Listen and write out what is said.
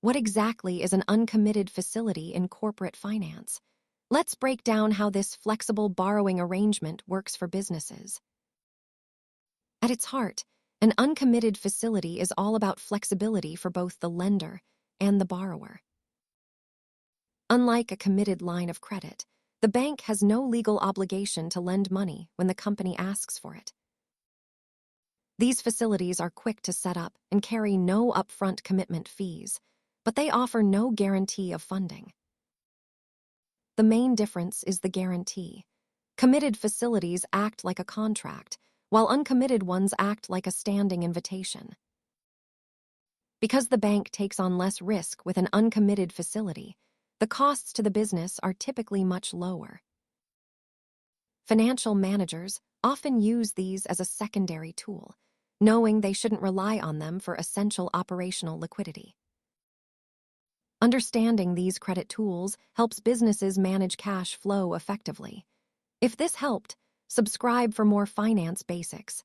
What exactly is an uncommitted facility in corporate finance? Let's break down how this flexible borrowing arrangement works for businesses. At its heart, an uncommitted facility is all about flexibility for both the lender and the borrower. Unlike a committed line of credit, the bank has no legal obligation to lend money when the company asks for it. These facilities are quick to set up and carry no upfront commitment fees, but they offer no guarantee of funding. The main difference is the guarantee. Committed facilities act like a contract, while uncommitted ones act like a standing invitation. Because the bank takes on less risk with an uncommitted facility, the costs to the business are typically much lower. Financial managers often use these as a secondary tool, knowing they shouldn't rely on them for essential operational liquidity. Understanding these credit tools helps businesses manage cash flow effectively. If this helped, subscribe for more finance basics.